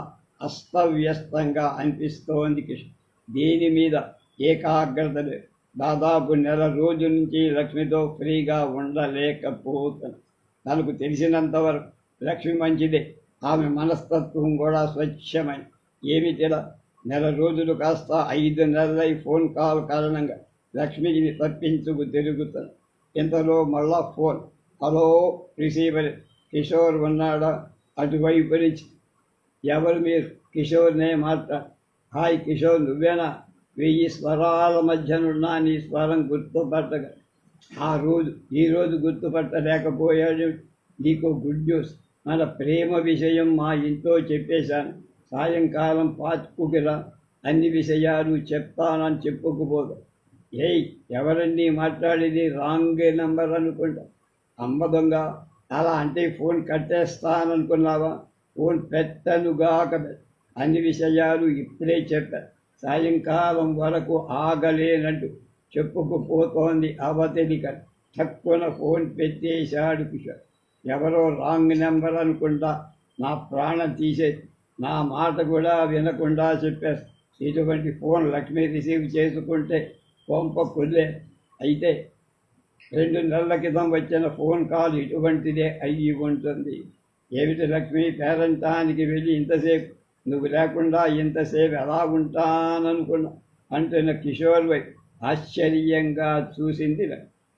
అస్తవ్యస్తంగా అనిపిస్తోంది కిషోర్. దేని మీద ఏకాగ్రత లేదు. దాదాపు 1 రోజుల నుంచి లక్ష్మితో ఫ్రీగా ఉండలేకపోతాను. తనకు తెలిసినంతవరకు లక్ష్మి మంచిదే, ఆమె మనస్తత్వం కూడా స్వచ్ఛమైన. ఏమిటిలా 1 రోజులు కాస్త 5 నెలలై ఫోన్ కాల్ కారణంగా లక్ష్మిని తప్పించుకు తిరుగుతాను. ఇంతలో మళ్ళా ఫోన్. Hello, receiver. కిషోర్ ఉన్నాడా? అటువైపు నుంచి ఎవరు మీరు? కిషోర్నే మాట్లాడు. హాయ్ కిషోర్, నువ్వేనా? 1000 స్వరాల మధ్యనున్నా నీ స్వరం గుర్తుపట్టగా ఈరోజు గుర్తుపట్టలేకపోయాడు. నీకు గుడ్ న్యూస్, మన ప్రేమ విషయం మా ఇంట్లో చెప్పేశాను. సాయంకాలం పార్కుకిరా, అన్ని విషయాలు చెప్తానని చెప్పుకుపోదు. ఎవరండి మాట్లాడేది? రాంగ్ నెంబర్ అనుకుంటా. అమ్మ దొంగ, అలా అంటే ఫోన్ కట్టేస్తాననుకున్నావా? ఫోన్ పెట్టనుగాక, అన్ని విషయాలు ఇప్పుడే చెప్పారు. సాయంకాలం వరకు ఆగలేనట్టు చెప్పుకుపోతోంది అవతలిక. తక్కువ ఫోన్ పెట్టేశాడు కిషోర్. ఎవరో రాంగ్ నెంబర్ అనుకుంటా నా ప్రాణం తీసేది. నా మాట కూడా వినకుండా చెప్పేసి ఇటువంటి ఫోన్ లక్ష్మి రిసీవ్ చేసుకుంటే కొంప కుల్లే. అయితే 2 నెలల క్రితం వచ్చిన ఫోన్ కాల్ ఇటువంటిదే అయ్యి ఉంటుంది. ఏమిటి లక్ష్మి, పేరంటానికి వెళ్ళి ఇంతసేపు నువ్వు లేకుండా ఇంతసేపు ఎలా ఉంటాననుకున్నా అంటున్న కిషోర్ వైపు ఆశ్చర్యంగా చూసింది.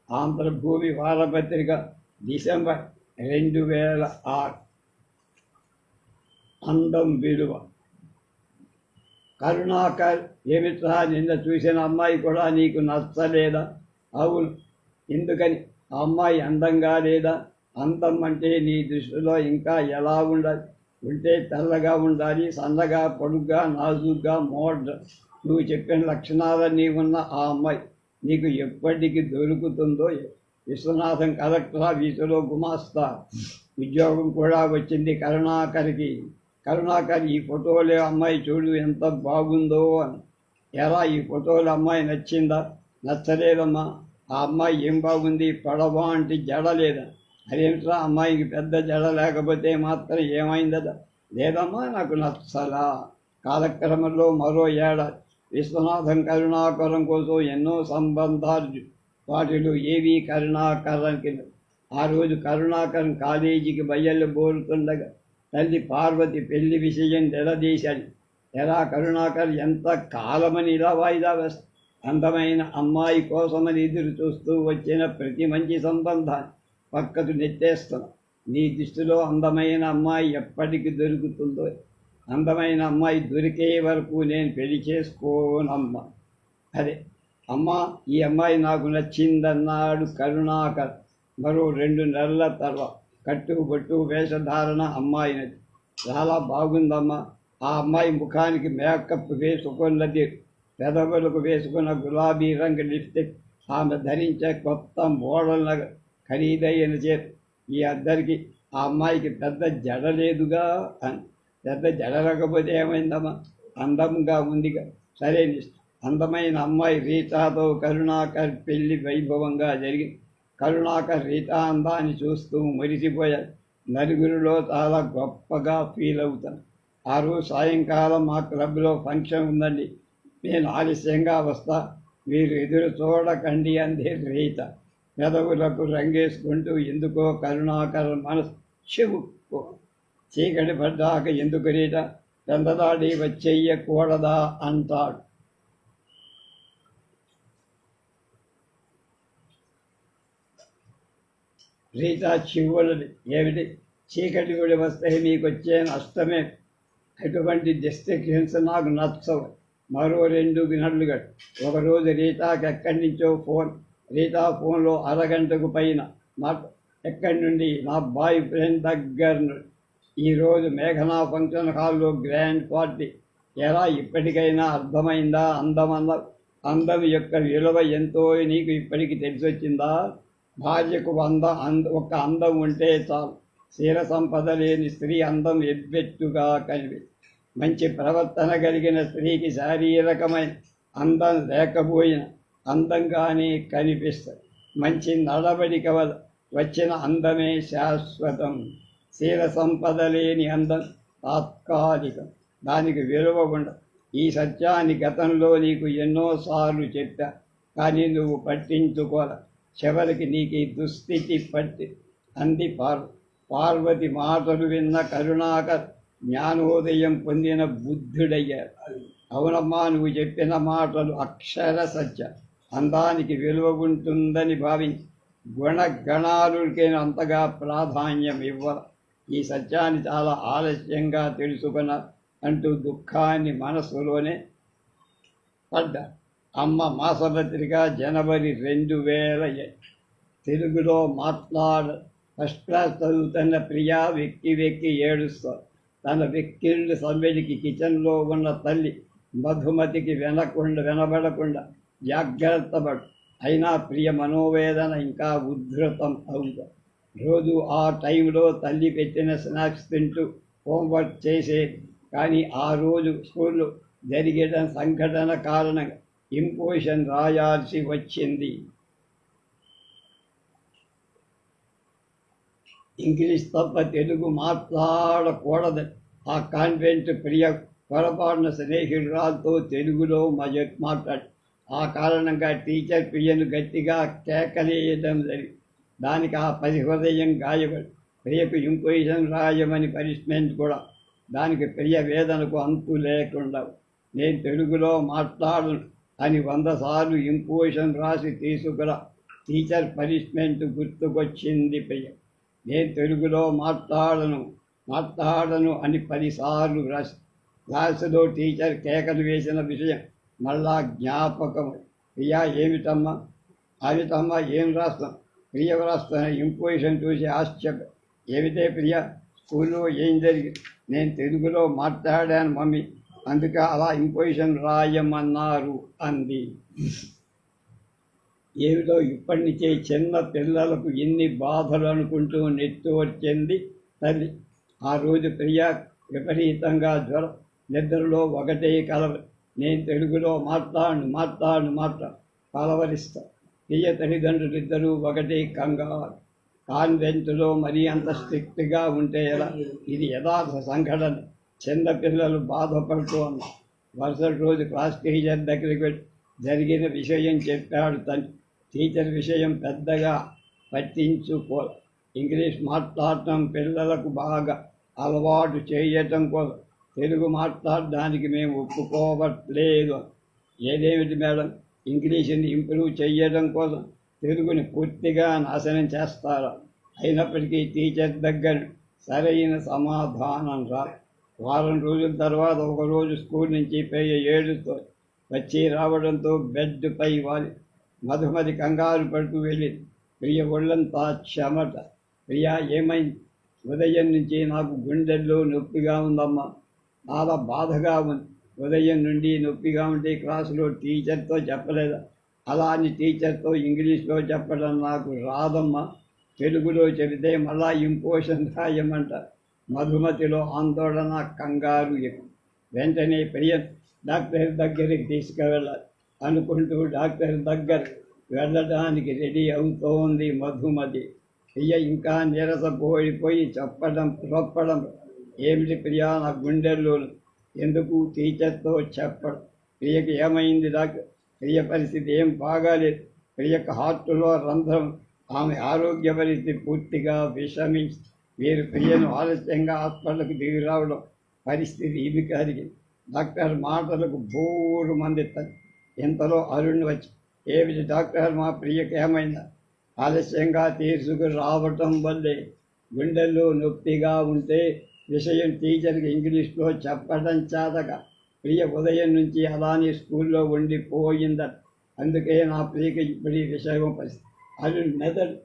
ఆంధ్రభూమి వారపత్రిక, డిసెంబర్ 2006. అందం విలువ. కరుణాకర్, ఏమిట్రా నిన్న చూసిన అమ్మాయి కూడా నీకు నచ్చలేదా? అవును. ఎందుకని? ఆ అమ్మాయి అందంగా లేదా? అందం అంటే నీ దృష్టిలో ఇంకా ఎలా ఉండాలి? ఉంటే తెల్లగా ఉండాలి, సన్నగా, పొడుగ్గా, నాజుగ్గా, మోడ్రన్. నువ్వు చెప్పిన లక్షణాలన్నీ ఉన్న ఆ అమ్మాయి నీకు ఎప్పటికీ దొరుకుతుందో? విశ్వనాథం కలెక్టర్ ఆఫీసులో గుమాస్తా ఉద్యోగం కూడా వచ్చింది కరుణాకర్కి. కరుణాకర్, ఈ ఫోటోలో అమ్మాయి చూడు ఎంత బాగుందో అని. ఎలా, ఈ ఫోటోలో అమ్మాయి నచ్చిందా? నచ్చలేదమ్మా. ఆ అమ్మాయి ఏం బాగుంది? పొడవా అంటే జడ లేదా? అదేమిట్రా, అమ్మాయికి పెద్ద జడ లేకపోతే మాత్రం ఏమైందదా? లేదమ్మా, నాకు నచ్చలా. కాలక్రమంలో మరో ఏడాది విశ్వనాథం కరుణాకరం కోసం ఎన్నో సంబంధాలు. వాటిలో ఏవి కరుణాకరానికి. ఆ రోజు కరుణాకరం కాలేజీకి బయలుబోరుతుండగా తల్లి పార్వతి పెళ్లి విషయం నిలదీశాడు. ఎలా కరుణాకర్, ఎంత కాలమని ఇలా వాయిదా వేస్తా? అందమైన అమ్మాయి కోసమని ఎదురు చూస్తూ వచ్చిన ప్రతి మంచి సంబంధాన్ని పక్కకు నెట్టేస్తున్నాం. నీ దృష్టిలో అందమైన అమ్మాయి ఎప్పటికి దొరుకుతుందో? అందమైన అమ్మాయి దొరికే వరకు నేను పెళ్లి చేసుకోనమ్మా. అదే అమ్మా, ఈ అమ్మాయి నాకు నచ్చిందన్నాడు కరుణాకర్. మరో 2 నెలల తర్వాత కట్టుబొట్టు వేషధారణ అమ్మాయి నది. చాలా బాగుందమ్మా. ఆ అమ్మాయి ముఖానికి మేకప్ వేసుకున్నది, పెదవులకు వేసుకున్న గులాబీ రంగు లిప్స్టిక్, ఆమె ధరించే కొత్త మోడల్ ఖరీదైన చేత. ఈ అద్దరికి ఆ అమ్మాయికి పెద్ద జడ లేదుగా అని. పెద్ద జడ లేకపోతే ఏమైందమ్మా? అందంగా ఉందిగా. సరే, అందమైన అమ్మాయి రీతాతో కరుణాకర్ పెళ్లి వైభవంగా జరిగింది. కరుణాకర్ రీతా అందాన్ని చూస్తూ మురిసిపోయాడు. నలుగురిలో చాలా గొప్పగా ఫీల్ అవుతాను. ఆ రోజు సాయంకాలం మా క్లబ్లో ఫంక్షన్ ఉందండి, నేను ఆలస్యంగా వస్తా, మీరు ఎదురు చూడకండి అంది రీత. పెదవులకు రంగేసుకుంటూ ఎందుకో కరుణాకర్ మనసు చెవుకో. చీకటి పడ్డాక ఎందుకు రీత పెందలాడి వచ్చేయకూడదా అంటాడు. రీత చివ్వులది. ఏమిటి? చీకటి గుడి వస్తే మీకు వచ్చే నష్టమే. అటువంటి డిస్ట్రిక్షన్స్ నాకు నచ్చవు. మరో 2 గంటలు. ఒకరోజు రీతాకి ఎక్కడి నుంచో ఫోన్. రీతా ఫోన్లో అరగంటకు పైన ఎక్కడి నుండి? నా బాయ్ ఫ్రెండ్ దగ్గర నుండి. ఈరోజు మేఘనా ఫంక్షన్ హాల్లో గ్రాండ్ పార్టీ. ఎలా ఇప్పటికైనా అర్థమైందా? అందం యొక్క విలువ ఎంతో నీకు ఇప్పటికి తెలిసొచ్చిందా? భార్యకు ఒక అందం ఉంటే చాలు. శీల సంపద లేని స్త్రీ అందం ఎబ్బెట్టుగా కనిపిస్తుంది. మంచి ప్రవర్తన కలిగిన స్త్రీకి శారీరకమైన అందం లేకపోయినా అందంగానే కనిపిస్తుంది. మంచి నడవడిక వల్ల వచ్చిన అందమే శాశ్వతం. శీల సంపద లేని అందం తాత్కాలికం, దానికి విలువ ఉండదు. ఈ సత్యాన్ని గతంలో నీకు ఎన్నోసార్లు చెప్పా, కానీ నువ్వు పట్టించుకోలే. చివరికి నీకు ఈ దుస్థితి అంది పార్వతి మాటలు విన్న కరుణాకర్ జ్ఞానోదయం పొందిన బుద్ధుడయ్యారు. అవునమ్మా, నువ్వు చెప్పిన మాటలు అక్షర సత్యం. అందానికి విలువ ఉంటుందని భావించి గుణగణాలకే అంతగా ప్రాధాన్యం ఇవ్వరు. ఈ సత్యాన్ని చాలా ఆలస్యంగా తెలుసుకున్నారు అంటూ దుఃఖాన్ని మనస్సులోనే పడ్డారు. అమ్మ మాసపత్రిక జనవరి 2007. తెలుగులో ఫస్ట్ క్లాస్ చదువుతున్న ప్రియా వెక్కి ఏడుస్తారు. తన వెక్కిళ్ళు సవ్వడికి కిచెన్లో ఉన్న తల్లి మధుమతికి వినబడకుండా జాగ్రత్తపడు. అయినా ప్రియ మనోవేదన ఇంకా ఉద్ధృతం అవుతుంది. రోజు ఆ టైంలో తల్లి పెట్టిన స్నాక్స్ తింటూ హోంవర్క్ చేసేది. కానీ ఆ రోజు స్కూల్లో జరిగిన సంఘటన కారణంగా ఇంపోజిషన్ రాయాల్సి వచ్చింది. ఇంగ్లీష్ తప్ప తెలుగు మాట్లాడకూడదని ఆ కాన్వెంట్ ప్రియ పొరపాటున స్నేహితురాలతో తెలుగులో మాట్లాడి, ఆ కారణంగా టీచర్ ప్రియను గట్టిగా కేకలేయడం జరిగింది. దానికి ఆ హృదయం గాయపడి ప్రియకు ఇంపోజిషన్ రాయమని పనిష్మెంట్ కూడా. దానికి ప్రియ వేదనకు అంతు లేకుండా, నేను తెలుగులో మాట్లాడను అని 100 సార్లు ఇంపోజిషన్ రాసి తీసుకురా. టీచర్ పనిష్మెంట్ గుర్తుకొచ్చింది ప్రియ. నేను తెలుగులో మాట్లాడను అని 10 సార్లు రాసి క్లాసులో టీచర్ కేకలు వేసిన విషయం మళ్ళా జ్ఞాపకం. ప్రియా ఏమిటమ్మా ఏం రాస్తాం? ప్రియ రాస్తాను. ఇంపోజిషన్ చూసి ఆశ్చర్యం. ఏమిటే ప్రియ, స్కూల్లో ఏం జరిగింది? నేను తెలుగులో మాట్లాడాను మమ్మీ, అందుకే అలా ఇంపోజిషన్ రాయమన్నారు అంది. ఏమిటో ఇప్పటి నుంచే చిన్న పిల్లలకు ఎన్ని బాధలు అనుకుంటూ నెట్టొచ్చింది తల్లి. ఆ రోజు ప్రియ విపరీతంగా జ్వరం, నిద్రలో ఒకటే కలవ. నేను తెలుగులో మాట్లాడు కలవరిస్తా. ప్రియ తల్లిదండ్రులిద్దరూ ఒకటే కంగారు. కాన్వెంట్లో మరీ అంత స్ట్రిక్ట్గా ఉంటే ఎలా? ఇది యథార్థ సంఘటన. చిన్న పిల్లలు బాధపడుతూ ఉన్నారు. మరుసటి రోజు క్లాస్ టీచర్ దగ్గరికి జరిగిన విషయం చెప్పాడు తండ్రి. టీచర్ విషయం పెద్దగా పట్టించుకోవాలి. ఇంగ్లీష్ మాట్లాడటం పిల్లలకు బాగా అలవాటు చేయటం కోసం తెలుగు మాట్లాడడానికి మేము ఒప్పుకోవట్లేదు. ఏదేమిటి మేడం, ఇంగ్లీష్ని ఇంప్రూవ్ చేయడం కోసం తెలుగుని పూర్తిగా నాశనం చేస్తారా? అయినప్పటికీ టీచర్ దగ్గర సరైన సమాధానం రాదు. వారం రోజుల తర్వాత ఒకరోజు స్కూల్ నుంచి ఏడుతో వచ్చి రావడంతో బెడ్ పై వాలి మధుమతి కంగారు పడుతూ వెళ్ళింది. ప్రియ ఒళ్ళంతా చెమట. ప్రియా ఏమైంది? ఉదయం నుంచి నాకు గుండెల్లో నొప్పిగా ఉందమ్మా, చాలా బాధగా ఉంది. ఉదయం నుండి నొప్పిగా ఉంటే క్లాసులో టీచర్తో చెప్పలేదా? అలా అని టీచర్తో ఇంగ్లీష్లో చెప్పడం నాకు రాదమ్మా, తెలుగులో చెబితే మళ్ళా ఇంపోజిషన్ రాయమంట. మధుమతిలో ఆందోళన, కంగారు ఎక్కువ. వెంటనే ప్రియ డాక్టర్ దగ్గరికి తీసుకువెళ్ళాలి అనుకుంటూ డాక్టర్ దగ్గర వెళ్ళడానికి రెడీ అవుతోంది మధుమతి. ప్రియ ఇంకా నీరసపోయిపోయి చెప్పడం ఏమిటి ప్రియా, నా గుండెల్లో ఎందుకు టీచర్తో చెప్పడం? ప్రియకి ఏమైంది డాక్టర్? ప్రియ పరిస్థితి ఏం బాగాలేదు. ప్రియకు హార్టులో రంధ్రం. ఆమె ఆరోగ్య పరిస్థితి పూర్తిగా విషమించి మీరు ప్రియను ఆలస్యంగా హాస్పిటల్కి దిగి రావడం పరిస్థితి ఇది కలిగింది. డాక్టర్ మాటలకు బోరు మంది. ఇంతలో అరుణ్ వచ్చి, ఏమిటి డాక్టర్, మా ప్రియకి ఏమైందా? ఆలస్యంగా తీసుకు రావటం వల్లే గుండెల్లో నొప్పిగా ఉంటే విషయం టీచర్కి ఇంగ్లీష్లో చెప్పడం చేతగా ప్రియ ఉదయం నుంచి అలానే స్కూల్లో ఉండిపోయిందట. అందుకే నా ప్రియకి ఇప్పుడు ఈ విషయం అది మెదడు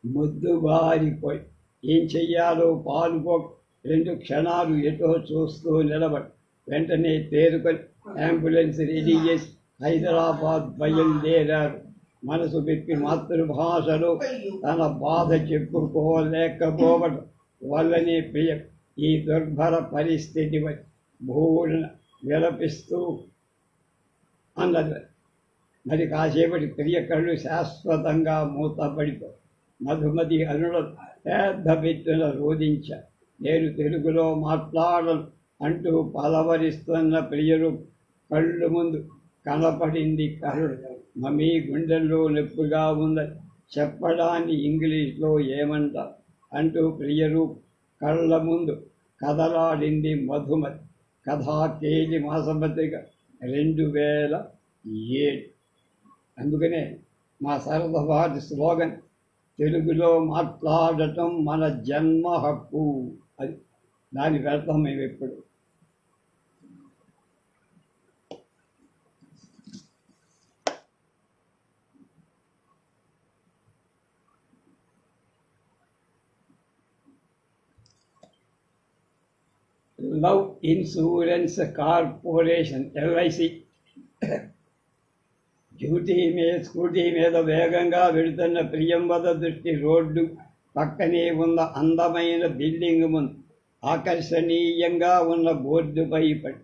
ముద్దుబారిపోయి ఏం చెయ్యాలో పాలుపో 2 క్షణాలు ఎటో చూస్తూ నిలబడి వెంటనే తేరుకొని అంబులెన్స్ రెడీ చేసి హైదరాబాద్ బయలుదేరారు. మనసు పెట్టి మాతృభాషలో తన బాధ చెప్పుకోలేకపోవడం వల్లనే ప్రియ ఈ దుర్భర పరిస్థితి భూమిన విలపిస్తూ అన్నది. మరి కాసేపటి ప్రియ కళ్ళు శాశ్వతంగా మూతపడిపో మధుమతి అనుల పెద్ద పెట్టున రోధించారు. నేను తెలుగులో మాట్లాడను అంటూ పలవరిస్తున్న ప్రియలు కళ్ళు ముందు కనపడింది కరుడు. మమ్మీ గుండెల్లో నొప్పిగా ఉందని చెప్పడాన్ని ఇంగ్లీష్లో ఏమంటారు అంటూ ప్రియలు కళ్ళ ముందు కదలాడింది మధుమతి. కథా కేజీ మాసపత్రిక 2007. అందుకనే మా సరసవాటి స్లోగన్ తెలుగులో మాట్లాడటం మన జన్మ హక్కు. అది దాని వ్యర్థం మేము ఎప్పుడు. Love insurance corporation LIC scooty మీద వేగంగా వెళుతున్న ప్రియంవద దృష్టి రోడ్డు పక్కనే ఉన్న అందమైన బిల్డింగ్ ముందు ఆకర్షణీయంగా ఉన్న బోర్డుపై పడి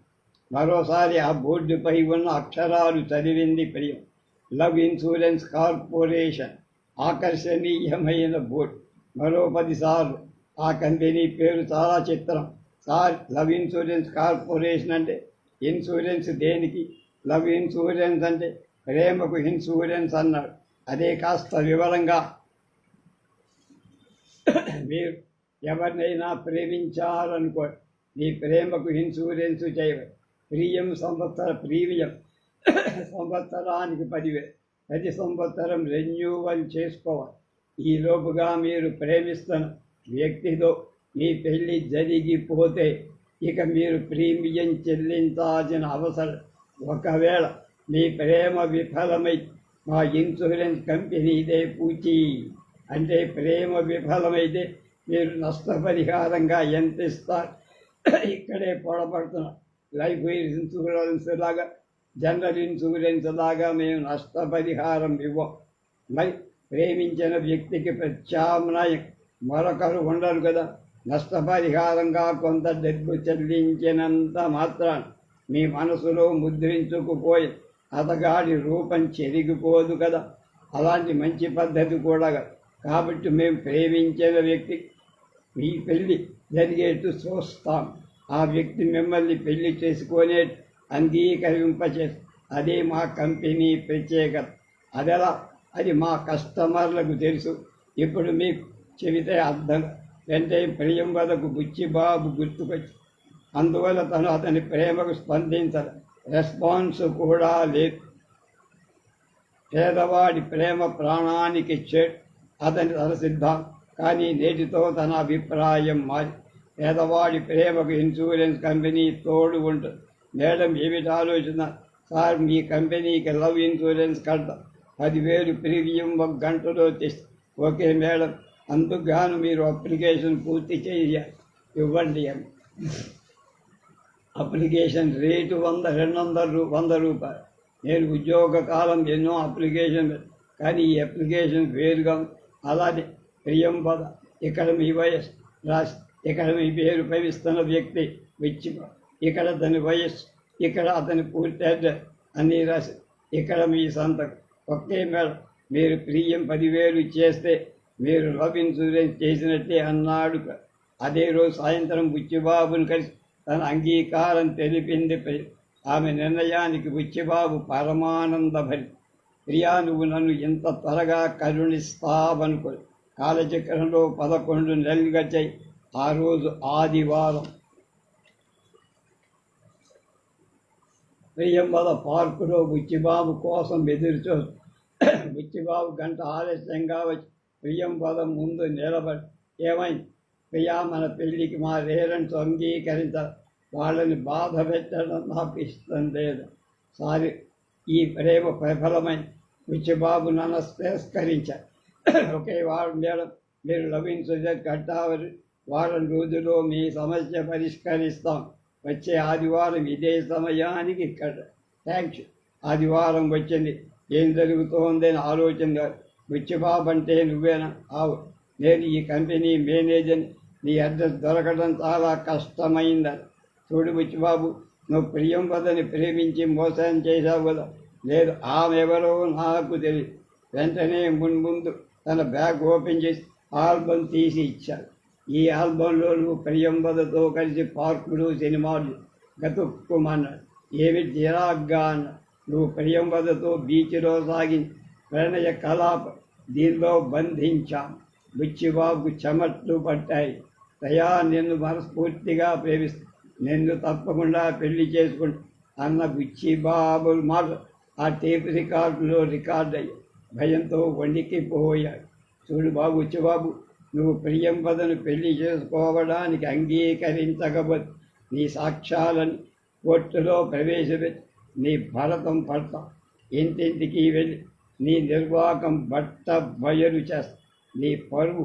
మరోసారి ఆ బోర్డుపై ఉన్న అక్షరాలు చదివింది ప్రియం. Love insurance corporation. ఆకర్షణీయమైన బోర్డు. మరో 10 సార్లు. ఆ కంపెనీ పేరు చాలా చిత్రం. సార్, లవ్ ఇన్సూరెన్స్ కార్పొరేషన్ అంటే ఇన్సూరెన్స్ దేనికి? లవ్ ఇన్సూరెన్స్ అంటే ప్రేమకు ఇన్సూరెన్స్ అన్నాడు. అదే కాస్త వివరంగా మీరు ఎవరినైనా ప్రేమించాలనుకో నీ ప్రేమకు ఇన్సూరెన్స్ చేయవచ్చు. ప్రీమియం సంవత్సరానికి 10,000. ప్రతి సంవత్సరం రెన్యూవల్ చేసుకోవాలి. ఈలోపుగా మీరు ప్రేమిస్తున్న వ్యక్తితో మీ పెళ్లి జరిగిపోతే ఇక మీరు ప్రీమియం చెల్లించాల్సిన అవసరం. ఒకవేళ మీ ప్రేమ విఫలమై మా ఇన్సూరెన్స్ కంపెనీదే పూచి. అంటే ప్రేమ విఫలమైతే మీరు నష్టపరిహారంగా ఎంత ఇస్తారు? ఇక్కడే పొడబడుతున్నాం. లైఫ్ ఇన్సూరెన్స్ లాగా, జనరల్ ఇన్సూరెన్స్ లాగా మేము నష్టపరిహారం ఇవ్వం. మరి ప్రేమించిన వ్యక్తికి ప్రత్యామ్నాయం మరొకరు ఉండరు కదా. నష్టపరిహారంగా కొంత డబ్బు చెల్లించినంత మాత్రాన మీ మనసులో ముద్రించుకుపోయి అతగాడి రూపం చెరిగిపోదు కదా. అలాంటి మంచి పద్ధతి కూడా. కాబట్టి మేము ప్రేమించిన వ్యక్తి మీ పెళ్ళి జరిగేట్టు చూస్తాం. ఆ వ్యక్తి మిమ్మల్ని పెళ్లి చేసుకునే అంగీకరింపచేసి అదే మా కంపెనీ ప్రత్యేకత. అదెలా? అది మా కస్టమర్లకు తెలుసు. ఇప్పుడు మీకు చెబితే అర్థం. వెంటనే ప్రియంవదకు బుచ్చిబాబు గుర్తుకొచ్చి అందువల్ల తను అతని ప్రేమకు స్పందించదు. రెస్పాన్స్ కూడా లేదు. పేదవాడి ప్రేమ ప్రాణానికి అతని తన సిద్ధాంతం. కానీ నేటితో తన అభిప్రాయం మారి పేదవాడి ప్రేమకు ఇన్సూరెన్స్ కంపెనీ తోడు ఉంటుంది. మేడం ఏమిటి ఆలోచన? సార్, మీ కంపెనీకి లవ్ ఇన్సూరెన్స్ కడతాం. 10,000 ప్రీమియం 1 గంటలో తెస్తే. ఓకే మేడం, అందుకుగాను మీరు అప్లికేషన్ పూర్తి చేయాలి. ఇవ్వండి అని. అప్లికేషన్ రేటు 100 రూపాయలు. నేను ఉద్యోగ కాలం ఎన్నో అప్లికేషన్, కానీ ఈ అప్లికేషన్ వేరుగా. అలానే ప్రియంవద, ఇక్కడ మీ వయస్సు రాసి, ఇక్కడ మీ పేరు పవిస్తున్న వ్యక్తి వచ్చి, ఇక్కడ అతని వయస్సు, ఇక్కడ అతని పూర్తి అడ్రస్ అన్నీ రాసి, ఇక్కడ మీ సంతకం. ఒకే మేడం, మీరు ప్రీమియం 10,000 చేస్తే మీరు లవ్ ఇన్సూరెన్స్ చేసినట్టే అన్నాడు. అదే రోజు సాయంత్రం బుచ్చిబాబుని కలిసి తన అంగీకారం తెలిపింది. ఆమె నిర్ణయానికి బుచ్చిబాబు పరమానందభరి. ప్రియా, నువ్వు నన్ను ఇంత త్వరగా కరుణిస్తావనుకో. కాలచక్రంలో 11 నెలలు గడిచాయి. ఆ రోజు ఆదివారం. ప్రియంవద పార్కులో బుచ్చిబాబు కోసం ఎదురుచూ. బుచ్చిబాబు గంట ఆలస్యంగా వచ్చి ప్రియంవద ముందు నిలబడి, ఏమైంది ప్రియా? మన పెళ్లికి మా పేరెంట్స్ అంగీకరించారు. వాళ్ళని బాధ పెట్టడం నాకు ఇష్టం లేదు. సారి ఈ ప్రేమ ప్రబలమై బుచ్చిబాబు నన్ను తిరస్కరించారు. ఒకే వారం మేడం మీరు లభించే కట్టావరి వారం రోజుల్లో మీ సమస్య పరిష్కరిస్తాం. వచ్చే ఆదివారం ఇదే సమయానికి ఇక్కడ. థ్యాంక్స్. ఆదివారం వచ్చింది. ఏం జరుగుతోందని ఆలోచన. బుచ్చిబాబు అంటే నువ్వేనా? ఆవు, నేను ఈ కంపెనీ మేనేజర్ని. నీ అడ్రస్ దొరకడం చాలా కష్టమైందని. చూడు బుచ్చిబాబు, నువ్వు ప్రియంవదని ప్రేమించి మోసం చేశావు కదా. లేదు, ఆమె ఎవరో నాకు తెలియదు. వెంటనే ముందు తన బ్యాగ్ ఓపెన్ చేసి ఆల్బమ్ తీసి ఇచ్చాడు. ఈ ఆల్బంలో నువ్వు ప్రియంవదతో కలిసి పార్కులు సినిమాలు గతుక్కుమన్నాడు. ఏమి చిరాగ్గా అన్నాడు. నువ్వు ప్రియంవదతో బీచ్లో సాగిన ప్రణయ కలాపం దీనిలో బంధించాను. బుచ్చిబాబు చెమట్లు పట్టాయి. దయా, నిన్ను మనస్ఫూర్తిగా ప్రేమిస్తూ నిన్ను తప్పకుండా పెళ్లి చేసుకుంటా అన్న బుచ్చిబాబు మాట ఆ టేప్ రికార్డులో రికార్డ్ అయ్యి భయంతో వణికిపోయాడు. చూడు బాబు, బుచ్చిబాబు, నువ్వు ప్రియంవదను పెళ్లి చేసుకోవడానికి అంగీకరించకపోతే నీ సాక్ష్యాలను కోర్టులో ప్రవేశపెట్టి నీ భరతం పడతా. ఇంటింటికి వెళ్ళి నీ నిర్వాహకం బట్ట బయలు చేస్తా. నీ పరువు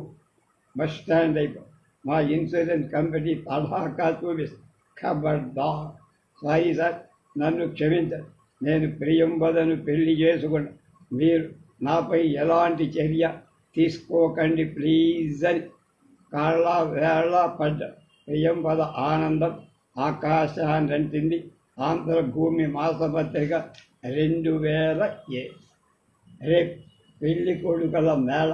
బస్టాండ్ అయిపో. మా ఇన్సూరెన్స్ కంపెనీ తడాకా చూపిస్తా. ఖబర్దార్. సారీ సార్, నన్ను క్షమించండి. నేను ప్రియంవదను పెళ్లి చేసుకున్నా. మీరు నాపై ఎలాంటి చర్య తీసుకోకండి ప్లీజ్ అని కాళ్ళ వేళ పడ్డా. ప్రియంవద ఆనందం ఆకాశాన్నంటింది. ఆంధ్రభూమి మాసపత్రిక 2007. రేపు పెళ్లి కొడుకుల మేళ.